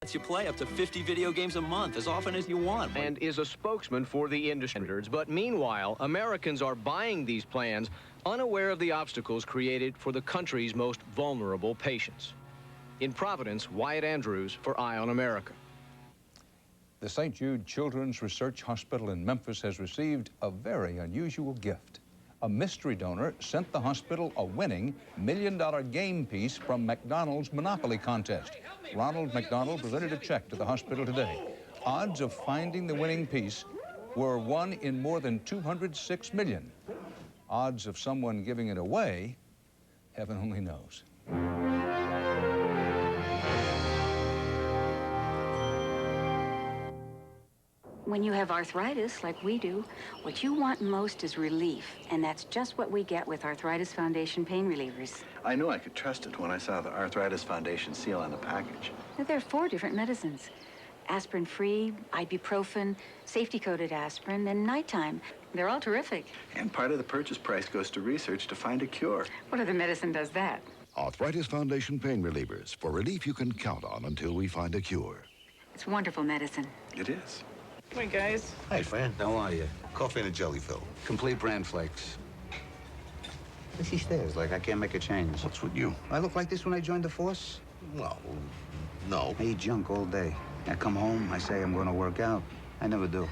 lets you play up to 50 video games a month as often as you want. And is a spokesman for the industry. But meanwhile, Americans are buying these plans unaware of the obstacles created for the country's most vulnerable patients. In Providence, Wyatt Andrews for Eye on America. The St. Jude Children's Research Hospital in Memphis has received a very unusual gift. A mystery donor sent the hospital a winning $1 million game piece from McDonald's Monopoly contest. Ronald McDonald presented a check to the hospital today. Odds of finding the winning piece were 1 in more than 206 million. Odds of someone giving it away, heaven only knows. When you have arthritis, like we do, what you want most is relief, and that's just what we get with Arthritis Foundation pain relievers. I knew I could trust it when I saw the Arthritis Foundation seal on the package. Now, there are 4 different medicines. Aspirin-free, ibuprofen, safety-coated aspirin, and nighttime. They're all terrific. And part of the purchase price goes to research to find a cure. What other medicine does that? Arthritis Foundation pain relievers, for relief you can count on until we find a cure. It's wonderful medicine. It is. Hey, guys. Hi, Fran. How are you? Coffee and a jelly fill. Complete bran flakes. She stares like I can't make a change. What's with you? I look like this when I joined the force? Well, no. I eat junk all day. I come home, I say I'm going to work out. I never do.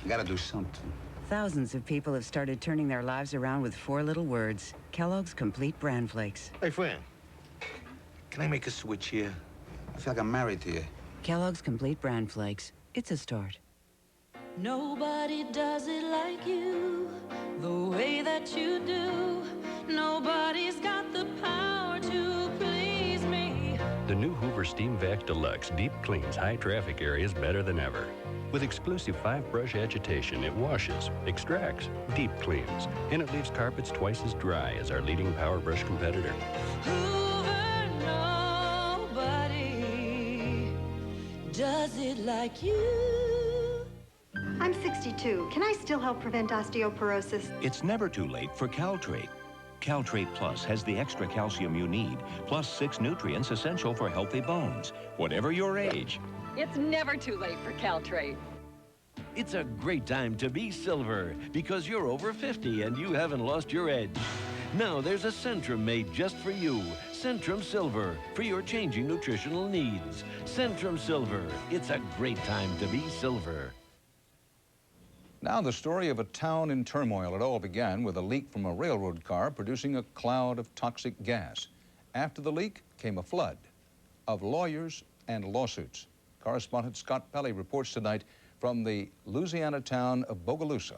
I got to do something. Thousands of people have started turning their lives around with 4 little words. Kellogg's Complete Bran Flakes. Hey, Fran. Can I make a switch here? I feel like I'm married to you. Kellogg's Complete Bran Flakes. It's a start. Nobody does it like you, the way that you do. Nobody's got the power to please me. The new Hoover Steam Vac Deluxe deep cleans high traffic areas better than ever. With exclusive 5-brush agitation, it washes, extracts, deep cleans, and it leaves carpets twice as dry as our leading power brush competitor. Hoover, nobody does it like you. I'm 62. Can I still help prevent osteoporosis? It's never too late for Caltrate. Caltrate Plus has the extra calcium you need, plus 6 nutrients essential for healthy bones, whatever your age. It's never too late for Caltrate. It's a great time to be silver because you're over 50 and you haven't lost your edge. Now there's a Centrum made just for you. Centrum Silver for your changing nutritional needs. Centrum Silver. It's a great time to be silver. Now the story of a town in turmoil. It all began with a leak from a railroad car producing a cloud of toxic gas. After the leak came a flood of lawyers and lawsuits. Correspondent Scott Pelley reports tonight from the Louisiana town of Bogalusa.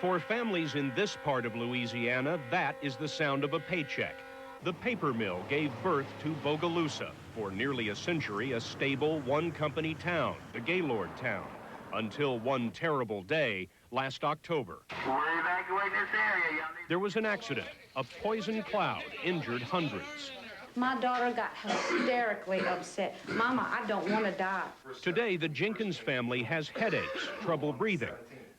For families in this part of Louisiana, that is the sound of a paycheck. The paper mill gave birth to Bogalusa, for nearly a century a stable one-company town, the Gaylord town, until one terrible day last October. We're evacuating this area. There was an accident. A poison cloud injured hundreds. My daughter got hysterically upset. Mama, I don't want to die. Today, the Jenkins family has headaches, trouble breathing.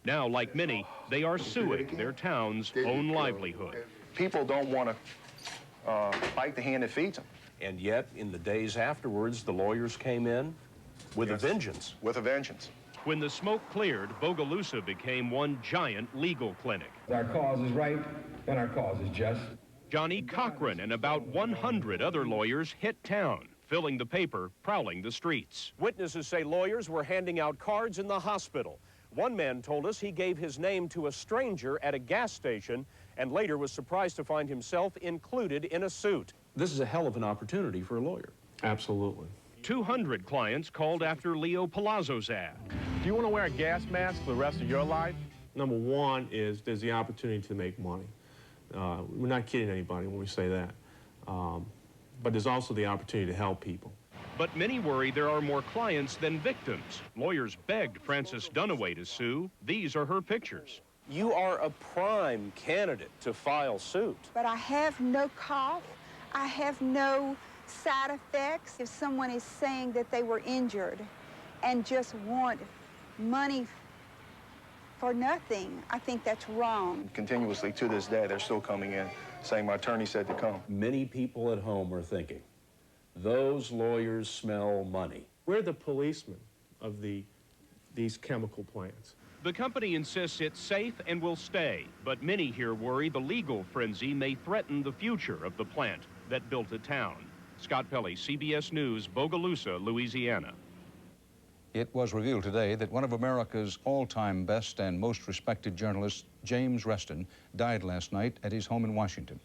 Now, like many, they are suing their town's own livelihood. People don't want to bite the hand that feeds them. And yet, in the days afterwards, the lawyers came in with a vengeance. With a vengeance. When the smoke cleared, Bogalusa became one giant legal clinic. Our cause is right, and our cause is just. Johnny Cochran and about 100 other lawyers hit town, filling the paper, prowling the streets. Witnesses say lawyers were handing out cards in the hospital. One man told us he gave his name to a stranger at a gas station and later was surprised to find himself included in a suit. This is a hell of an opportunity for a lawyer. Absolutely. 200 clients called after Leo Palazzo's ad. Do you want to wear a gas mask for the rest of your life? Number one is there's the opportunity to make money. We're not kidding anybody when we say that. But there's also the opportunity to help people. But many worry there are more clients than victims. Lawyers begged Frances Dunaway to sue. These are her pictures. You are a prime candidate to file suit. But I have no cough. I have no side effects. If someone is saying that they were injured and just want money for nothing, I think that's wrong. Continuously to this day, they're still coming in saying my attorney said to come. Many people at home are thinking, Those lawyers smell money. We're the policemen of these chemical plants. The company insists it's safe and will stay, but many here worry the legal frenzy may threaten the future of the plant that built a town. Scott Pelley, CBS News, Bogalusa, Louisiana. It was revealed today that one of America's all-time best and most respected journalists, James Reston, died last night at his home in Washington.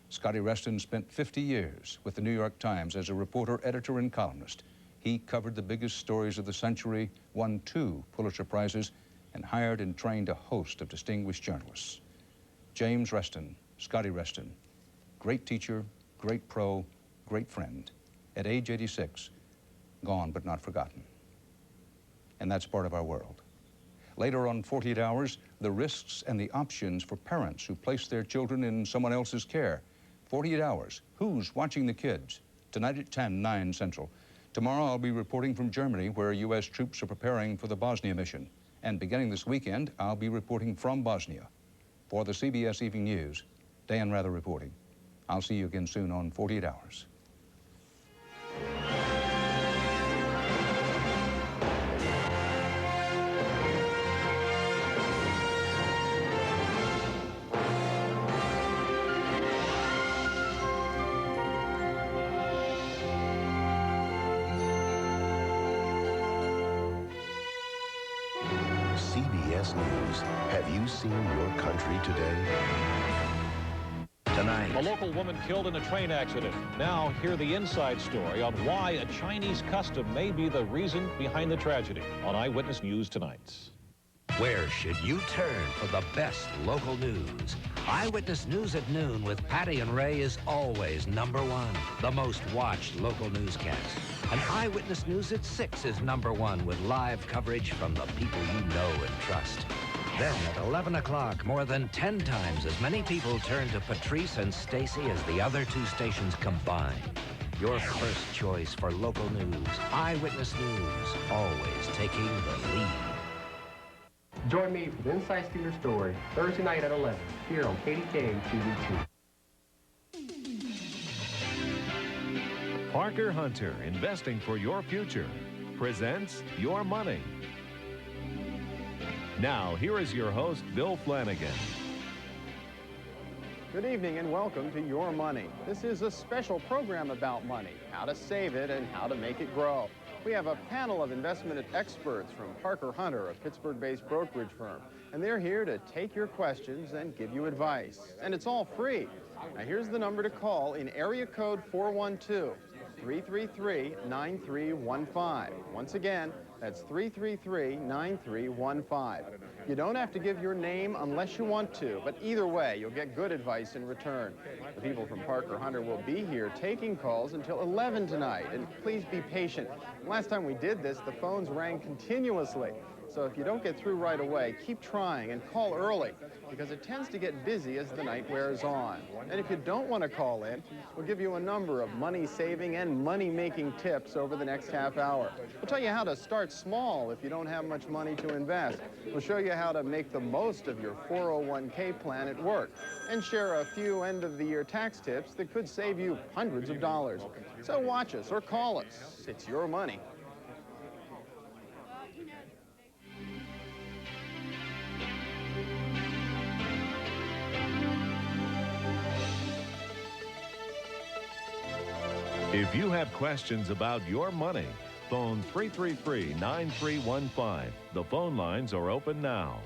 Scotty Reston spent 50 years with the New York Times as a reporter, editor, and columnist. He covered the biggest stories of the century, won 2 Pulitzer Prizes, and hired and trained a host of distinguished journalists. James Reston, Scotty Reston, great teacher, great pro, great friend. At age 86, gone but not forgotten. And that's part of our world. Later on 48 Hours, the risks and the options for parents who place their children in someone else's care. 48 Hours, who's watching the kids? Tonight at 10, 9 Central. Tomorrow I'll be reporting from Germany, where U.S. troops are preparing for the Bosnia mission. And beginning this weekend, I'll be reporting from Bosnia. For the CBS Evening News, Dan Rather reporting. I'll see you again soon on 48 Hours. CBS News. Have you seen your country today? Tonight. A local woman killed in a train accident. Now, hear the inside story on why a Chinese custom may be the reason behind the tragedy on Eyewitness News tonight. Where should you turn for the best local news? Eyewitness News at noon with Patty and Ray is always #1, the most watched local newscast. And Eyewitness News at 6 is #1 with live coverage from the people you know and trust. Then at 11 o'clock, more than 10 times as many people turn to Patrice and Stacy as the other 2 stations combined. Your first choice for local news. Eyewitness News, always taking the lead. Join me for the Inside Steeler Story, Thursday night at 11, here on KDK TV2. Parker Hunter, Investing for Your Future, presents Your Money. Now, here is your host, Bill Flanagan. Good evening and welcome to Your Money. This is a special program about money, how to save it and how to make it grow. We have a panel of investment experts from Parker Hunter, a Pittsburgh-based brokerage firm, and they're here to take your questions and give you advice. And it's all free. Now here's the number to call in area code 412-333-9315. Once again, that's 333-9315. You don't have to give your name unless you want to, but either way, you'll get good advice in return. The people from Parker Hunter will be here taking calls until 11 tonight, and please be patient. Last time we did this, the phones rang continuously. So if you don't get through right away, keep trying and call early, because it tends to get busy as the night wears on. And if you don't want to call in, we'll give you a number of money-saving and money-making tips over the next half hour. We'll tell you how to start small if you don't have much money to invest. We'll show you how to make the most of your 401k plan at work, and share a few end-of-the-year tax tips that could save you hundreds of dollars. So watch us or call us. It's your money. If you have questions about your money, phone 333-9315. The phone lines are open now.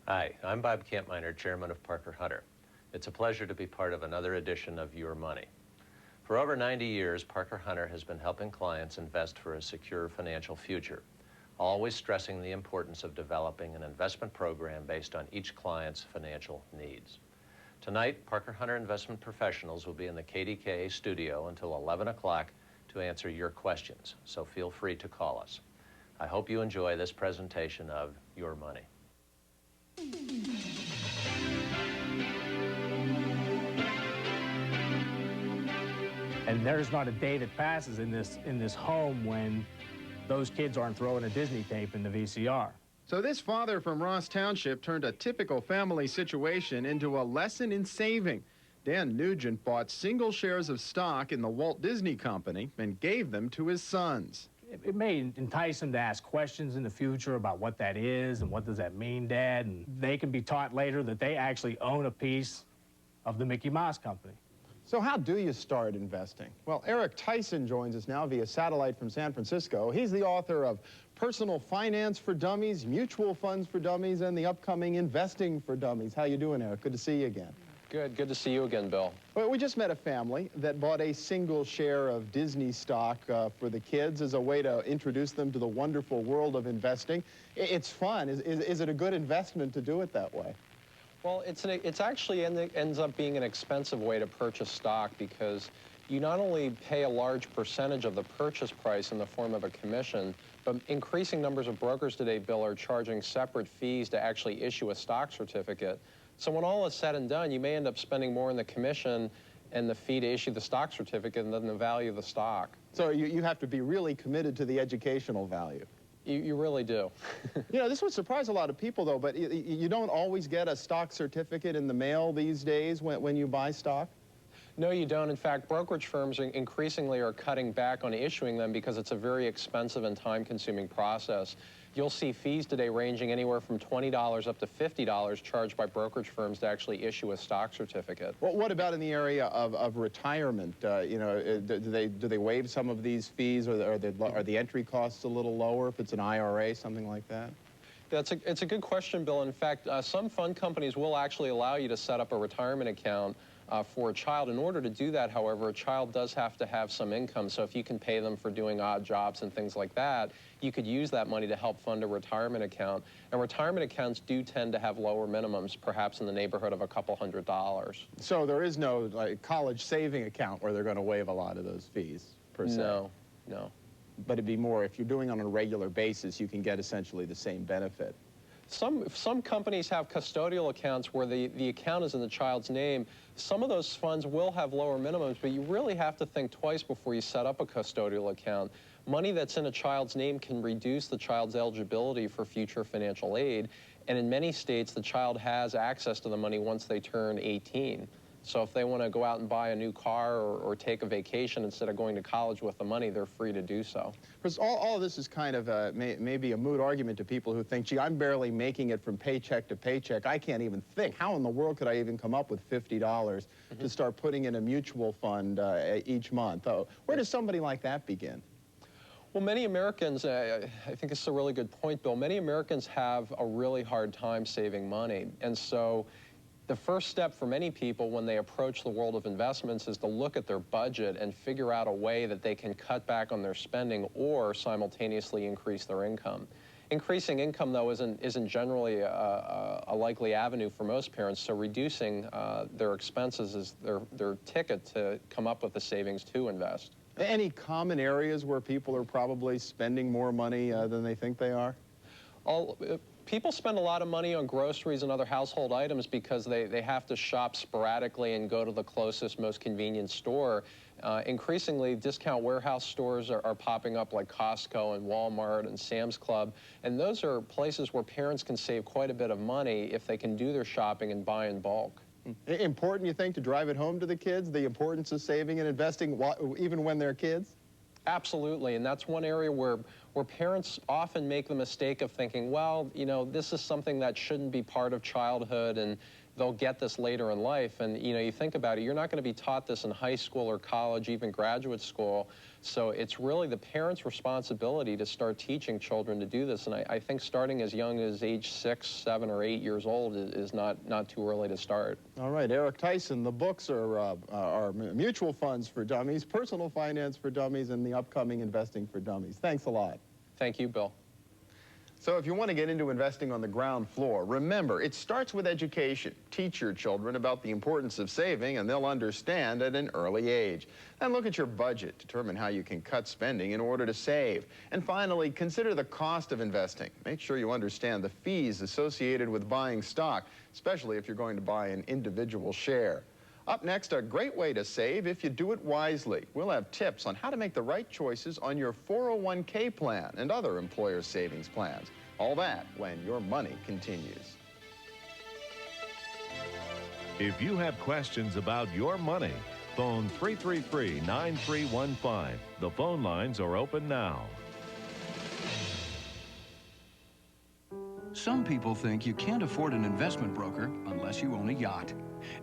Hi, I'm Bob Kampminer, Chairman of Parker Hunter. It's a pleasure to be part of another edition of Your Money. For over 90 years, Parker Hunter has been helping clients invest for a secure financial future, always stressing the importance of developing an investment program based on each client's financial needs. Tonight, Parker Hunter investment professionals will be in the KDKA studio until 11 o'clock to answer your questions, so feel free to call us. I hope you enjoy this presentation of Your Money. And there's not a day that passes in this home when those kids aren't throwing a Disney tape in the VCR. So this father from Ross Township turned a typical family situation into a lesson in saving. Dan Nugent bought single shares of stock in the Walt Disney Company and gave them to his sons. It may entice them to ask questions in the future about what that is and what does that mean, Dad, and they can be taught later that they actually own a piece of the Mickey Mouse Company. So how do you start investing? Well, Eric Tyson joins us now via satellite from San Francisco. He's the author of Personal Finance for Dummies, Mutual Funds for Dummies, and the upcoming Investing for Dummies. How you doing, Eric? Good to see you again. Good to see you again, Bill. Well, we just met a family that bought a single share of Disney stock for the kids as a way to introduce them to the wonderful world of investing. It's fun. Is it a good investment to do it that way? Well, it's actually ends up being an expensive way to purchase stock because you not only pay a large percentage of the purchase price in the form of a commission, but increasing numbers of brokers today, Bill, are charging separate fees to actually issue a stock certificate. So when all is said and done, you may end up spending more in the commission and the fee to issue the stock certificate than the value of the stock. So you have to be really committed to the educational value. You really do. You know, this would surprise a lot of people, though, but you don't always get a stock certificate in the mail these days when you buy stock? No, you don't. In fact, brokerage firms increasingly are cutting back on issuing them because it's a very expensive and time-consuming process. You'll see fees today ranging anywhere from $20 up to $50 charged by brokerage firms to actually issue a stock certificate. Well, what about in the area of retirement? You know, do they waive some of these fees, or are the entry costs a little lower if it's an IRA, something like that? It's a good question, Bill. In fact, some fund companies will actually allow you to set up a retirement account for a child. In order to do that, however, a child does have to have some income. So if you can pay them for doing odd jobs and things like that, you could use that money to help fund a retirement account. And retirement accounts do tend to have lower minimums, perhaps in the neighborhood of a couple $100s. So there is no college saving account where they're going to waive a lot of those fees, per se? No, no. But it'd be more, if you're doing it on a regular basis, you can get essentially the same benefit. Some companies have custodial accounts where the account is in the child's name. Some of those funds will have lower minimums, but you really have to think twice before you set up a custodial account. Money that's in a child's name can reduce the child's eligibility for future financial aid, and in many states, the child has access to the money once they turn 18. So if they want to go out and buy a new car or take a vacation instead of going to college with the money, they're free to do so. Because all of this is kind of maybe a moot argument to people who think, gee, I'm barely making it from paycheck to paycheck. I can't even think. How in the world could I even come up with $50 to start putting in a mutual fund each month? Where does somebody like that begin? Well, many Americans, I think it's a really good point, Bill, many Americans have a really hard time saving money. And so the first step for many people when they approach the world of investments is to look at their budget and figure out a way that they can cut back on their spending or simultaneously increase their income. Increasing income, though, isn't generally a likely avenue for most parents, so reducing their expenses is their ticket to come up with the savings to invest. Any common areas where people are probably spending more money than they think they are? People spend a lot of money on groceries and other household items because they have to shop sporadically and go to the closest, most convenient store. Increasingly, discount warehouse stores are popping up like Costco and Walmart and Sam's Club, and those are places where parents can save quite a bit of money if they can do their shopping and buy in bulk. Important, you think, to drive it home to the kids, the importance of saving and investing even when they're kids? Absolutely, and that's one area where parents often make the mistake of thinking, well, you know, this is something that shouldn't be part of childhood and they'll get this later in life. And, you know, you think about it, you're not going to be taught this in high school or college, even graduate school. So it's really the parents' responsibility to start teaching children to do this. And I think starting as young as age 6, 7, or 8 years old is not too early to start. All right, Eric Tyson, the books are Mutual Funds for Dummies, Personal Finance for Dummies, and the upcoming Investing for Dummies. Thanks a lot. Thank you, Bill. So if you want to get into investing on the ground floor, remember, it starts with education. Teach your children about the importance of saving, and they'll understand at an early age. Then look at your budget. Determine how you can cut spending in order to save. And finally, consider the cost of investing. Make sure you understand the fees associated with buying stock, especially if you're going to buy an individual share. Up next, a great way to save if you do it wisely. We'll have tips on how to make the right choices on your 401k plan and other employer savings plans. All that when Your Money continues. If you have questions about your money, phone 333-9315. The phone lines are open now. Some people think you can't afford an investment broker unless you own a yacht.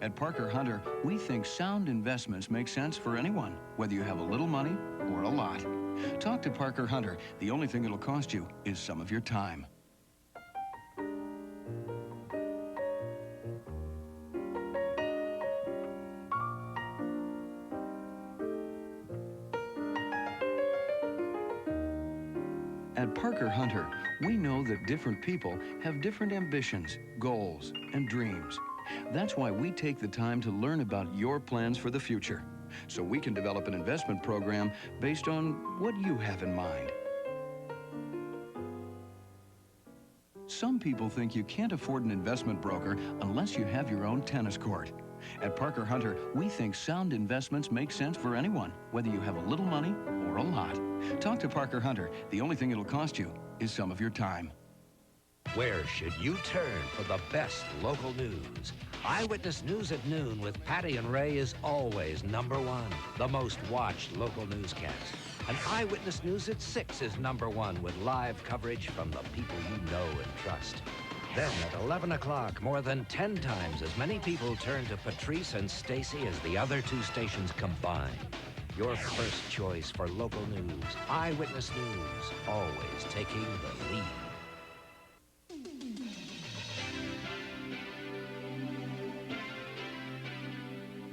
At Parker Hunter, we think sound investments make sense for anyone, whether you have a little money or a lot. Talk to Parker Hunter. The only thing it'll cost you is some of your time. At Parker Hunter, we know that different people have different ambitions, goals, and dreams. That's why we take the time to learn about your plans for the future, so we can develop an investment program based on what you have in mind. Some people think you can't afford an investment broker unless you have your own tennis court. At Parker Hunter, we think sound investments make sense for anyone, whether you have a little money or a lot. Talk to Parker Hunter. The only thing it'll cost you is some of your time. Where should you turn for the best local news? Eyewitness News at Noon with Patty and Ray is always #1, the most watched local newscast. And Eyewitness News at 6 is #1 with live coverage from the people you know and trust. Then at 11 o'clock, more than 10 times as many people turn to Patrice and Stacy as the other two stations combined. Your first choice for local news. Eyewitness News, always taking the lead.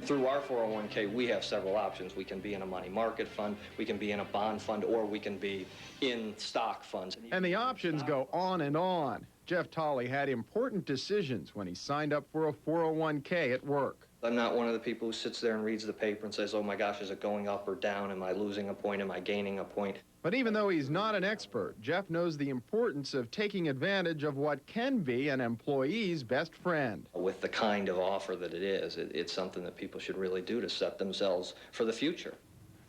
Through our 401k, we have several options. We can be in a money market fund, we can be in a bond fund, or we can be in stock funds. And the options go on and on. Jeff Tolley had important decisions when he signed up for a 401k at work. I'm not one of the people who sits there and reads the paper and says, oh my gosh, is it going up or down? Am I losing a point? Am I gaining a point? But even though he's not an expert, Jeff knows the importance of taking advantage of what can be an employee's best friend. With the kind of offer that it is, it's something that people should really do to set themselves for the future.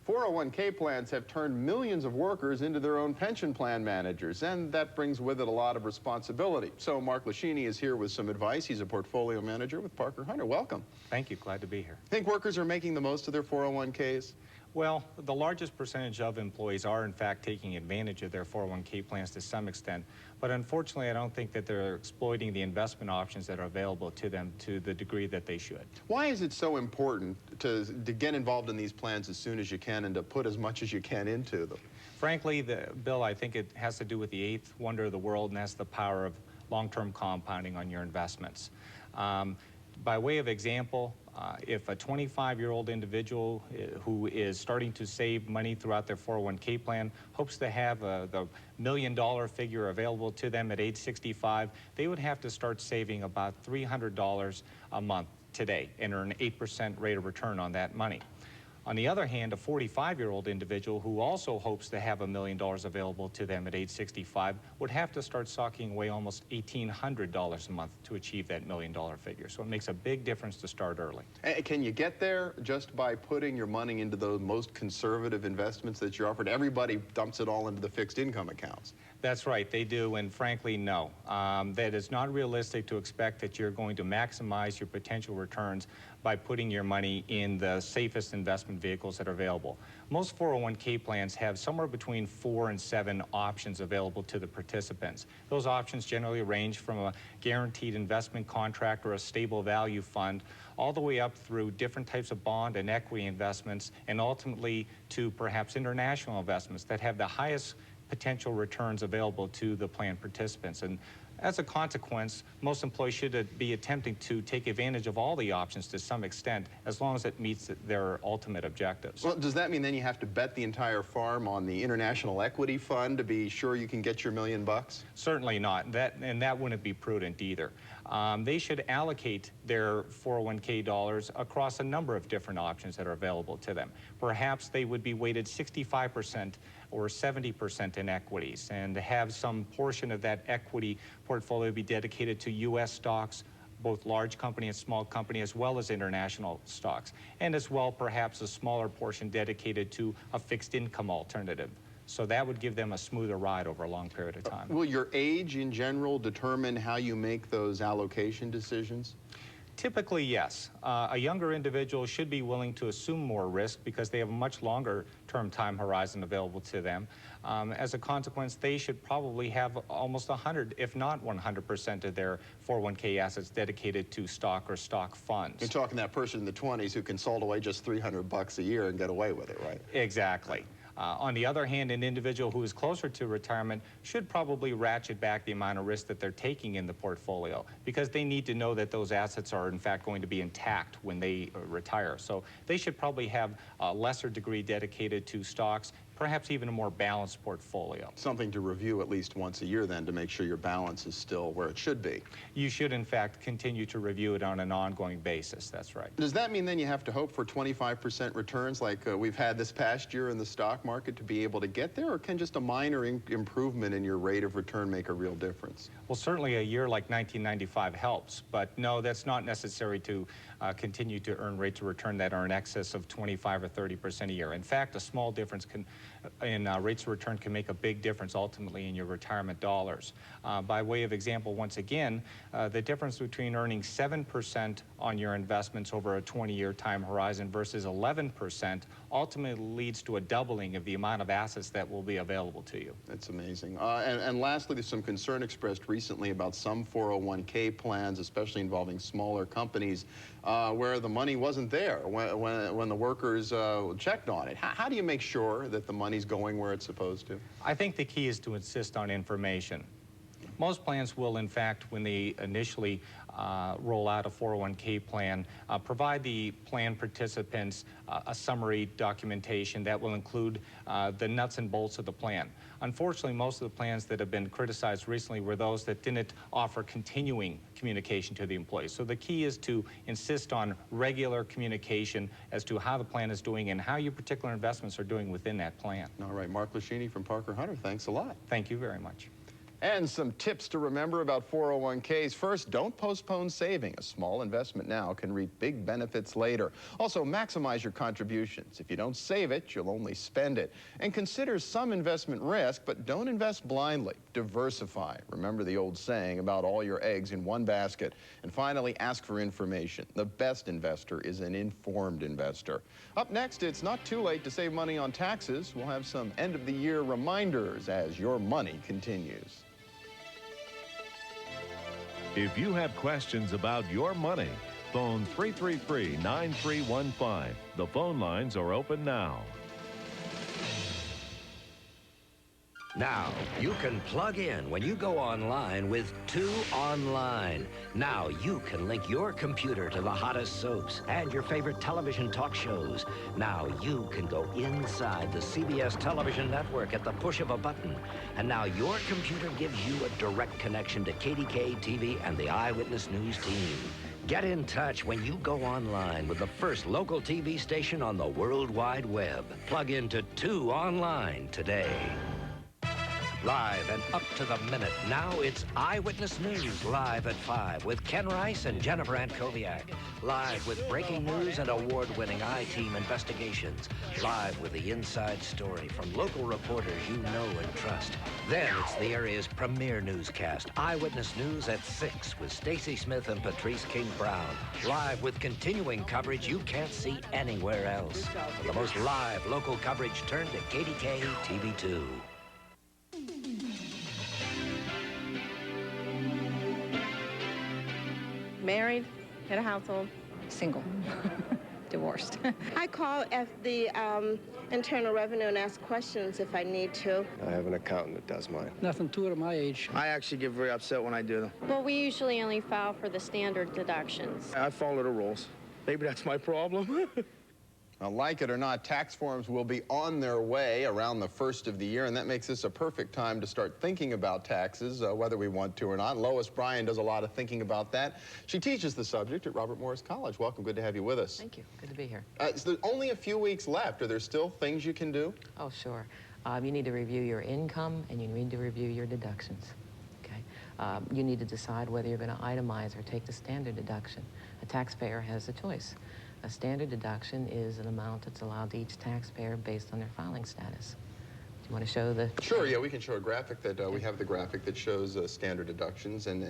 401k plans have turned millions of workers into their own pension plan managers, and that brings with it a lot of responsibility. So Mark Lashini is here with some advice. He's a portfolio manager with Parker Hunter. Welcome. Thank you. Glad to be here. Think workers are making the most of their 401ks? Well, the largest percentage of employees are, in fact, taking advantage of their 401k plans to some extent. But unfortunately, I don't think that they're exploiting the investment options that are available to them to the degree that they should. Why is it so important to get involved in these plans as soon as you can and to put as much as you can into them? Frankly, Bill, I think it has to do with the eighth wonder of the world, and that's the power of long-term compounding on your investments. By way of example, if a 25-year-old individual who is starting to save money throughout their 401k plan hopes to have the $1 million figure available to them at age 65, they would have to start saving about $300 a month today and earn an 8% rate of return on that money. On the other hand, a 45-year-old individual who also hopes to have $1 million available to them at age 65 would have to start socking away almost $1,800 a month to achieve that $1 million figure. So it makes a big difference to start early. Can you get there just by putting your money into those most conservative investments that you're offered? Everybody dumps it all into the fixed income accounts. That's right, they do, and frankly, no. That is not realistic to expect that you're going to maximize your potential returns by putting your money in the safest investment vehicles that are available. Most 401k plans have somewhere between 4 and 7 options available to the participants. Those options generally range from a guaranteed investment contract or a stable value fund, all the way up through different types of bond and equity investments, and ultimately to perhaps international investments that have the highest potential returns available to the plan participants. And as a consequence, most employees should be attempting to take advantage of all the options to some extent, as long as it meets their ultimate objectives. Well, does that mean then you have to bet the entire farm on the International Equity Fund to be sure you can get your $1 million? Certainly not. That wouldn't be prudent either. They should allocate their 401k dollars across a number of different options that are available to them. Perhaps they would be weighted 65% or 70% in equities, and have some portion of that equity portfolio be dedicated to U.S. stocks, both large company and small company, as well as international stocks, and as well perhaps a smaller portion dedicated to a fixed income alternative. So that would give them a smoother ride over a long period of time. Will your age in general determine how you make those allocation decisions? Typically, yes. A younger individual should be willing to assume more risk because they have a much longer term time horizon available to them. As a consequence, they should probably have almost 100, if not 100% of their 401k assets dedicated to stock or stock funds. You're talking that person in the 20s who can salt away just $300 a year and get away with it, right? Exactly. On the other hand, an individual who is closer to retirement should probably ratchet back the amount of risk that they're taking in the portfolio because they need to know that those assets are in fact going to be intact when they retire. So they should probably have a lesser degree dedicated to stocks, perhaps even a more balanced portfolio. Something to review at least once a year then to make sure your balance is still where it should be. You should in fact continue to review it on an ongoing basis, that's right. Does that mean then you have to hope for 25% returns like we've had this past year in the stock market to be able to get there, or can just a minor improvement in your rate of return make a real difference? Well, certainly a year like 1995 helps, but no, that's not necessary to continue to earn rates of return that are in excess of 25 or 30% a year. In fact, a small difference in rates of return can make a big difference ultimately in your retirement dollars. By way of example, once again, the difference between earning 7% on your investments over a 20-year time horizon versus 11% ultimately leads to a doubling of the amount of assets that will be available to you. That's amazing. And lastly, there's some concern expressed recently about some 401k plans, especially involving smaller companies, where the money wasn't there when the workers checked on it. How do you make sure that the money's going where it's supposed to? I think the key is to insist on information. Most plans will, in fact, when they initially roll out a 401k plan, provide the plan participants a summary documentation that will include the nuts and bolts of the plan. Unfortunately, most of the plans that have been criticized recently were those that didn't offer continuing communication to the employees. So the key is to insist on regular communication as to how the plan is doing and how your particular investments are doing within that plan. All right, Mark Lashini from Parker Hunter, thanks a lot. Thank you very much. And some tips to remember about 401ks. First, don't postpone saving. A small investment now can reap big benefits later. Also, maximize your contributions. If you don't save it, you'll only spend it. And consider some investment risk, but don't invest blindly. Diversify. Remember the old saying about all your eggs in one basket. And finally, ask for information. The best investor is an informed investor. Up next, it's not too late to save money on taxes. We'll have some end-of-the-year reminders as your money continues. If you have questions about your money, phone 333-9315. The phone lines are open now. Now, you can plug in when you go online with 2 Online. Now, you can link your computer to the hottest soaps and your favorite television talk shows. Now, you can go inside the CBS television network at the push of a button. And now, your computer gives you a direct connection to KDK TV and the Eyewitness News team. Get in touch when you go online with the first local TV station on the World Wide Web. Plug into 2 Online today. Live and up to the minute. Now it's Eyewitness News live at 5 with Ken Rice and Jennifer Ankoviak. Live with breaking news and award-winning I-Team investigations. Live with the inside story from local reporters you know and trust. Then it's the area's premier newscast, Eyewitness News at 6 with Stacy Smith and Patrice King-Brown. Live with continuing coverage you can't see anywhere else. For the most live local coverage, turn to KDK TV2. Married, had a household. Single. Divorced. I call at the Internal Revenue and ask questions if I need to. I have an accountant that does mine. Nothing to it at my age. I actually get very upset when I do them. Well, we usually only file for the standard deductions. I follow the rules. Maybe that's my problem. Now, like it or not, tax forms will be on their way around the first of the year, and that makes this a perfect time to start thinking about taxes, whether we want to or not. Lois Bryan does a lot of thinking about that. She teaches the subject at Robert Morris College. Welcome. Good to have you with us. Thank you. Good to be here. So there's only a few weeks left. Are there still things you can do? Oh, sure. You need to review your income, and you need to review your deductions. Okay. You need to decide whether you're going to itemize or take the standard deduction. A taxpayer has a choice. A standard deduction is an amount that's allowed to each taxpayer based on their filing status. Do you want to show the... Sure, yeah, we can show a graphic that, we have the graphic that shows standard deductions, and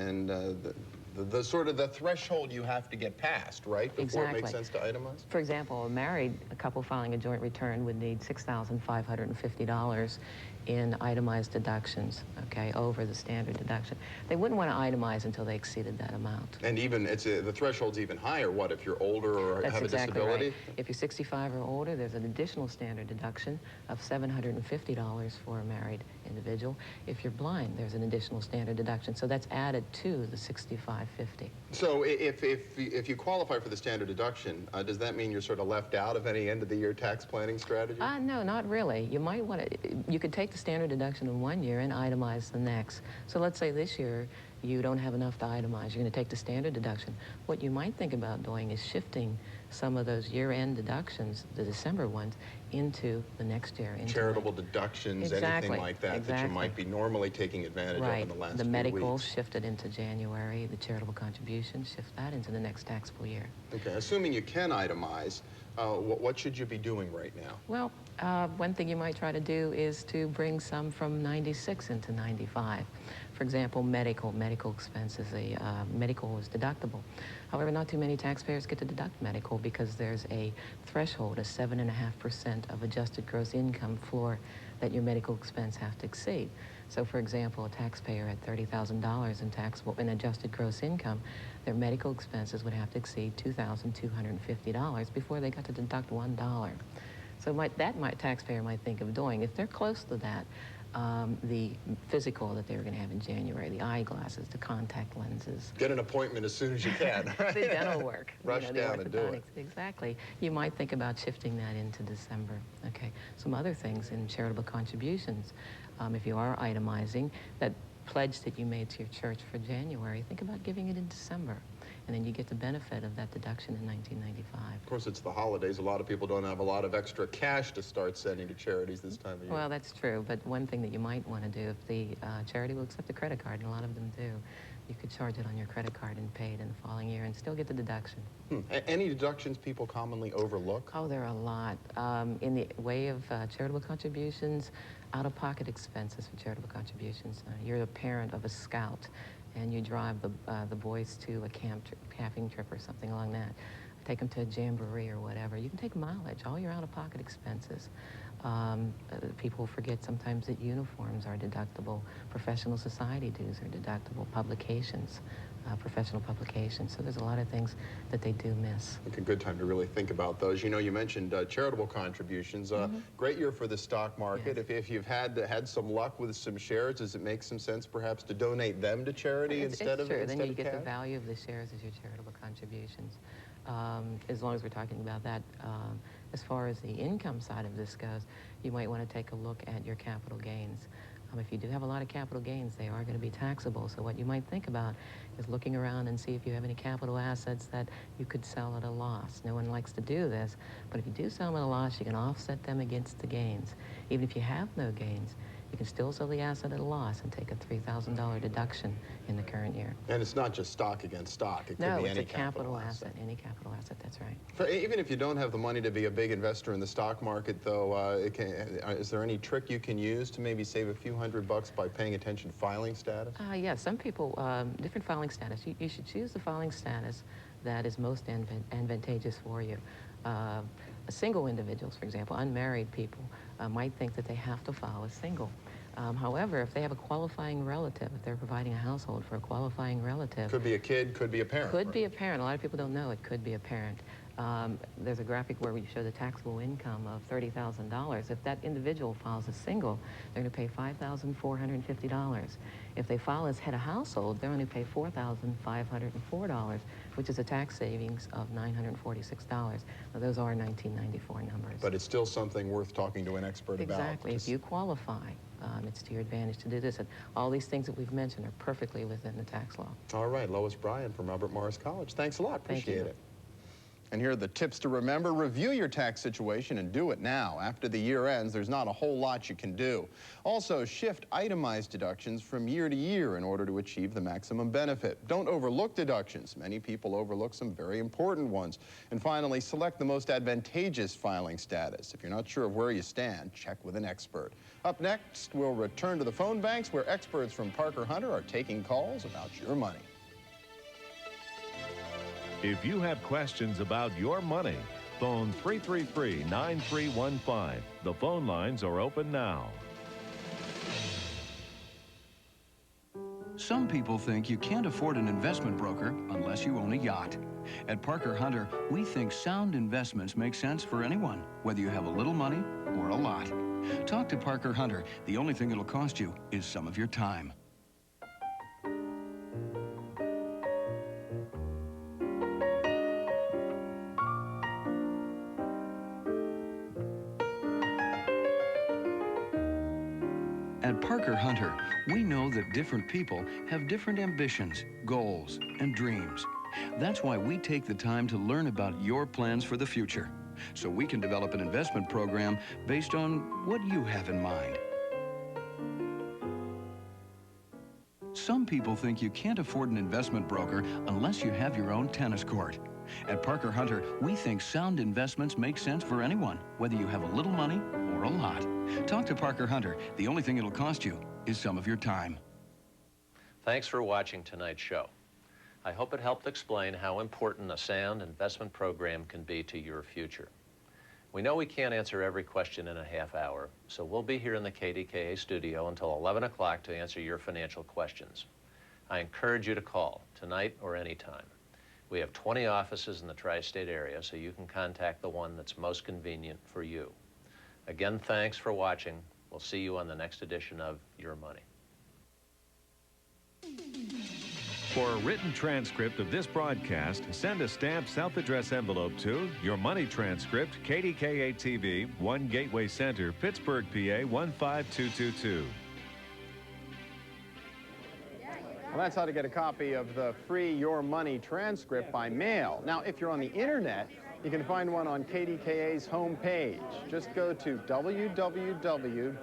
the sort of the threshold you have to get past, right? Before it makes sense to itemize? For example, a couple filing a joint return would need $6,550 in itemized deductions, okay, over the standard deduction. They wouldn't want to itemize until they exceeded that amount. And even, the threshold's even higher, what, if you're older or That's have a exactly disability? Right. If you're 65 or older, there's an additional standard deduction of $750 for a married individual. If you're blind, there's an additional standard deduction. So that's added to the $6,550. So if you qualify for the standard deduction, does that mean you're sort of left out of any end-of-the-year tax planning strategy? No, not really. You might want to, you could take the standard deduction in one year and itemize the next. So let's say this year you don't have enough to itemize. You're going to take the standard deduction. What you might think about doing is shifting some of those year-end deductions, the December ones, into the next year. Charitable deductions, anything like that, that you might be normally taking advantage of in the last The few medical weeks. shifted into January. The charitable contributions shift that into the next taxable year. Okay, assuming you can itemize, what should you be doing right now? Well, one thing you might try to do is to bring some from 96 into 95. For example, medical expenses. Medical is deductible. However, not too many taxpayers get to deduct medical because there's a threshold, a 7.5% of adjusted gross income floor that your medical expense have to exceed. So, for example, a taxpayer at $30,000 in taxable and adjusted gross income, their medical expenses would have to exceed $2,250 before they got to deduct $1. So taxpayer might think of doing, if they're close to that, the physical that they were going to have in January, the eyeglasses, the contact lenses. Get an appointment as soon as you can. The dental work. Rush down and do it. Exactly. You might think about shifting that into December. Okay. Some other things in charitable contributions, if you are itemizing, that pledge that you made to your church for January, think about giving it in December. And then you get the benefit of that deduction in 1995. Of course, it's the holidays. A lot of people don't have a lot of extra cash to start sending to charities this time of year. Well, that's true. But one thing that you might want to do, if the charity will accept a credit card, and a lot of them do, you could charge it on your credit card and pay it in the following year and still get the deduction. Any deductions people commonly overlook? Oh, there are a lot. In the way of charitable contributions, out-of-pocket expenses for charitable contributions. You're a parent of a scout, and you drive the boys to a camping trip or something along that. Take them to a jamboree or whatever. You can take mileage, all your out-of-pocket expenses. People forget sometimes that uniforms are deductible. Professional society dues are deductible. Publications, professional publications. So there's a lot of things that they do miss. I think a good time to really think about those. You know, you mentioned charitable contributions. Great year for the stock market. Yes. If you've had some luck with some shares, does it make some sense perhaps to donate them to charity instead of cash? Then you get the value of the shares as your charitable contributions. As long as we're talking about that. As far as the income side of this goes, you might want to take a look at your capital gains. If you do have a lot of capital gains, they are going to be taxable. So what you might think about is looking around and see if you have any capital assets that you could sell at a loss. No one likes to do this, but if you do sell them at a loss, you can offset them against the gains. Even if you have no gains, you can still sell the asset at a loss and take a $3,000 deduction in the current year. And it's not just stock against stock. It could be any it's a capital asset. Any capital asset, that's right. Even if you don't have the money to be a big investor in the stock market, though, is there any trick you can use to maybe save a few $100 by paying attention to filing status? Yeah, some people, different filing status. You should choose the filing status that is most advantageous for you. Single individuals, for example, unmarried people, might think that they have to file as single. However, if they have a qualifying relative, if they're providing a household for a qualifying relative. Could be a kid, could be a parent. Could be a parent. A lot of people don't know it could be a parent. There's a graphic where we show the taxable income of $30,000. If that individual files as single, they're going to pay $5,450. If they file as head of household, they're going to pay $4,504, which is a tax savings of $946. Now, those are 1994 numbers. But it's still something worth talking to an expert about. Exactly. If you qualify, it's to your advantage to do this. And all these things that we've mentioned are perfectly within the tax law. All right. Lois Bryan from Albert Morris College. Thanks a lot. Appreciate it. And here are the tips to remember. Review your tax situation and do it now. After the year ends, there's not a whole lot you can do. Also, shift itemized deductions from year to year in order to achieve the maximum benefit. Don't overlook deductions. Many people overlook some very important ones. And finally, select the most advantageous filing status. If you're not sure of where you stand, check with an expert. Up next, we'll return to the phone banks where experts from Parker Hunter are taking calls about your money. If you have questions about your money, phone 333-9315. The phone lines are open now. Some people think you can't afford an investment broker unless you own a yacht. At Parker Hunter, we think sound investments make sense for anyone, whether you have a little money or a lot. Talk to Parker Hunter. The only thing it'll cost you is some of your time. At Parker Hunter, we know that different people have different ambitions, goals, and dreams. That's why we take the time to learn about your plans for the future, so we can develop an investment program based on what you have in mind. Some people think you can't afford an investment broker unless you have your own tennis court. At Parker Hunter, we think sound investments make sense for anyone, whether you have a little money or a lot. Talk to Parker Hunter. The only thing it'll cost you is some of your time. Thanks for watching tonight's show. I hope it helped explain how important a sound investment program can be to your future. We know we can't answer every question in a half hour, so we'll be here in the KDKA studio until 11 o'clock to answer your financial questions. I encourage you to call tonight or anytime. We have 20 offices in the tri-state area, so you can contact the one that's most convenient for you. Again, thanks for watching. We'll see you on the next edition of Your Money. For a written transcript of this broadcast, send a stamped self-addressed envelope to Your Money Transcript, KDKA TV, 1 Gateway Center, Pittsburgh, PA 15222. Well, that's how to get a copy of the free Your Money transcript by mail. Now, if you're on the internet, you can find one on KDKA's homepage. Just go to www.kdka.com.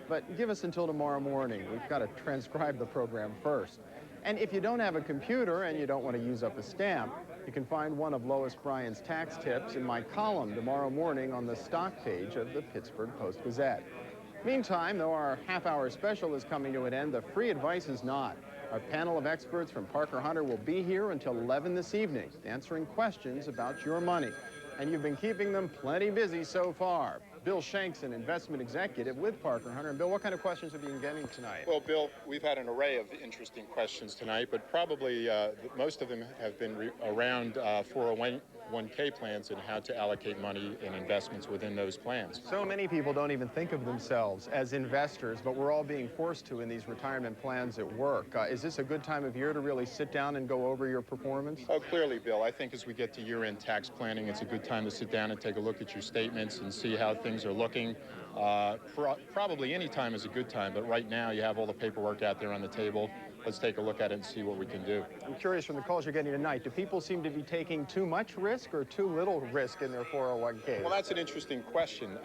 But give us until tomorrow morning. We've got to transcribe the program first. And if you don't have a computer and you don't want to use up a stamp, you can find one of Lois Bryan's tax tips in my column tomorrow morning on the stock page of the Pittsburgh Post-Gazette. Meantime, though our half-hour special is coming to an end, the free advice is not. Our panel of experts from Parker Hunter will be here until 11 this evening, answering questions about your money. And you've been keeping them plenty busy so far. Bill Shank's an investment executive with Parker Hunter. And Bill, what kind of questions have you been getting tonight? Well, Bill, we've had an array of interesting questions tonight, but probably most of them have been around 401k plans and how to allocate money and investments within those plans. So many people don't even think of themselves as investors, but we're all being forced to in these retirement plans at work. Is this a good time of year to really sit down and go over your performance? Oh, clearly, Bill. I think as we get to year-end tax planning, it's a good time to sit down and take a look at your statements and see how things are looking. Probably any time is a good time, but right now you have all the paperwork out there on the table. Let's take a look at it and see what we can do. I'm curious from the calls you're getting tonight, do people seem to be taking too much risk or too little risk in their 401k? Well, that's an interesting question.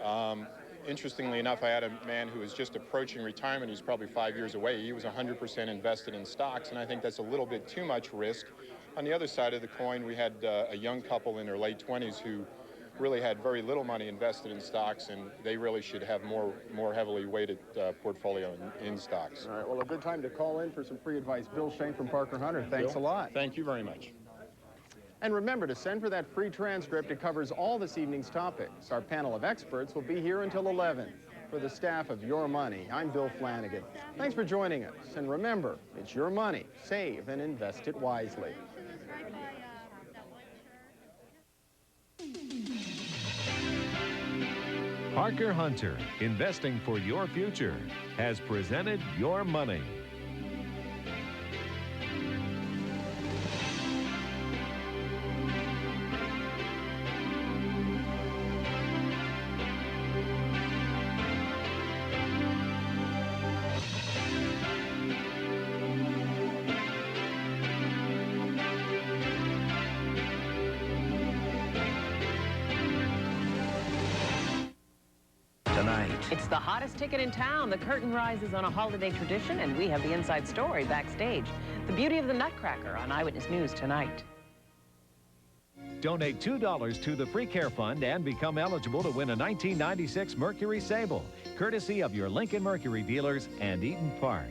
Interestingly enough, I had a man who was just approaching retirement. He's probably 5 years away. He was 100% invested in stocks, and I think that's a little bit too much risk. On the other side of the coin, we had a young couple in their late 20s who really had very little money invested in stocks, and they really should have more heavily weighted portfolio in stocks. All right, well, a good time to call in for some free advice. Bill Shank from Parker Hunter, thanks a lot. Thank you very much. And remember to send for that free transcript. It covers all this evening's topics. Our panel of experts will be here until 11. For the staff of Your Money, I'm Bill Flanagan. Thanks for joining us. And remember, it's your money. Save and invest it wisely. Parker Hunter, investing for your future, has presented Your Money. It's the hottest ticket in town. The curtain rises on a holiday tradition, and we have the inside story backstage. The beauty of the Nutcracker on Eyewitness News tonight. Donate $2 to the Free Care Fund and become eligible to win a 1996 Mercury Sable, courtesy of your Lincoln Mercury dealers and Eaton Park.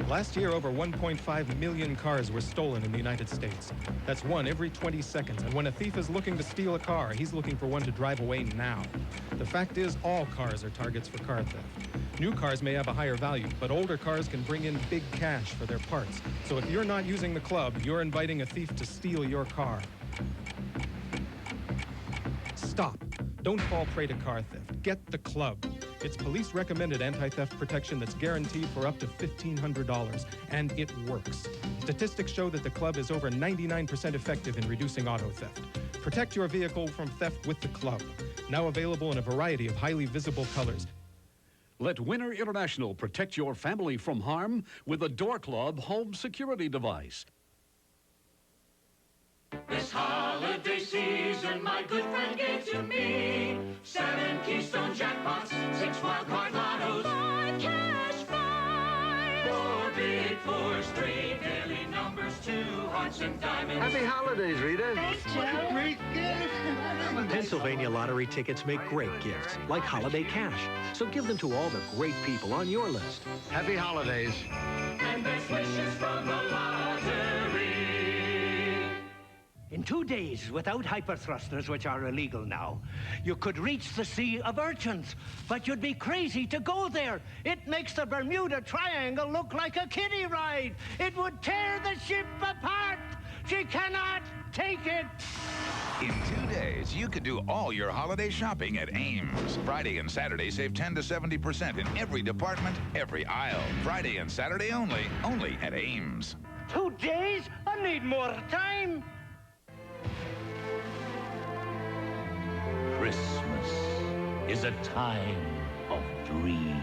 Last year, over 1.5 million cars were stolen in the United States. That's one every 20 seconds. And when a thief is looking to steal a car, he's looking for one to drive away now. The fact is, all cars are targets for car theft. New cars may have a higher value, but older cars can bring in big cash for their parts. So if you're not using the club, you're inviting a thief to steal your car. Stop. Don't fall prey to car theft. Get the club. It's police-recommended anti-theft protection that's guaranteed for up to $1,500, and it works. Statistics show that the club is over 99% effective in reducing auto theft. Protect your vehicle from theft with the club. Now available in a variety of highly visible colors. Let Winner International protect your family from harm with a Door Club home security device. This holiday season, my good friend gave to me 7 Keystone jackpots, 6 wild card lottos, 5 cash 5, 4 big 4s, 3 daily numbers, 2 hearts and diamonds. Happy holidays, Rita. Thanks, Joe. Great gift. Pennsylvania lottery tickets make great gifts, like holiday cash. So give them to all the great people on your list. Happy holidays. And best wishes from the lottery. In 2 days, without hyperthrusters, which are illegal now, you could reach the Sea of Urchins. But you'd be crazy to go there. It makes the Bermuda Triangle look like a kiddie ride. It would tear the ship apart. She cannot take it. In 2 days, you could do all your holiday shopping at Ames. Friday and Saturday, save 10 to 70% in every department, every aisle. Friday and Saturday only at Ames. 2 days? I need more time. Christmas is a time of dreams.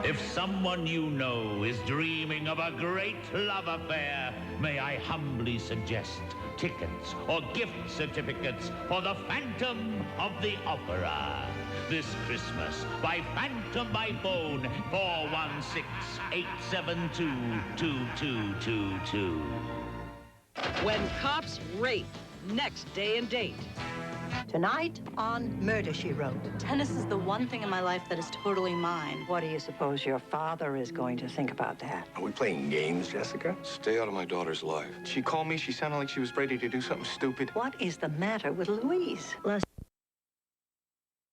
If someone you know is dreaming of a great love affair, may I humbly suggest tickets or gift certificates for the Phantom of the Opera. This Christmas, by Phantom by phone, 416-872-2222. When Cops Rape. Next day and date. Tonight on Murder, She Wrote. Tennis is the one thing in my life that is totally mine. What do you suppose your father is going to think about that? Are we playing games, Jessica? Stay out of my daughter's life. She called me. She sounded like she was ready to do something stupid. What is the matter with Louise?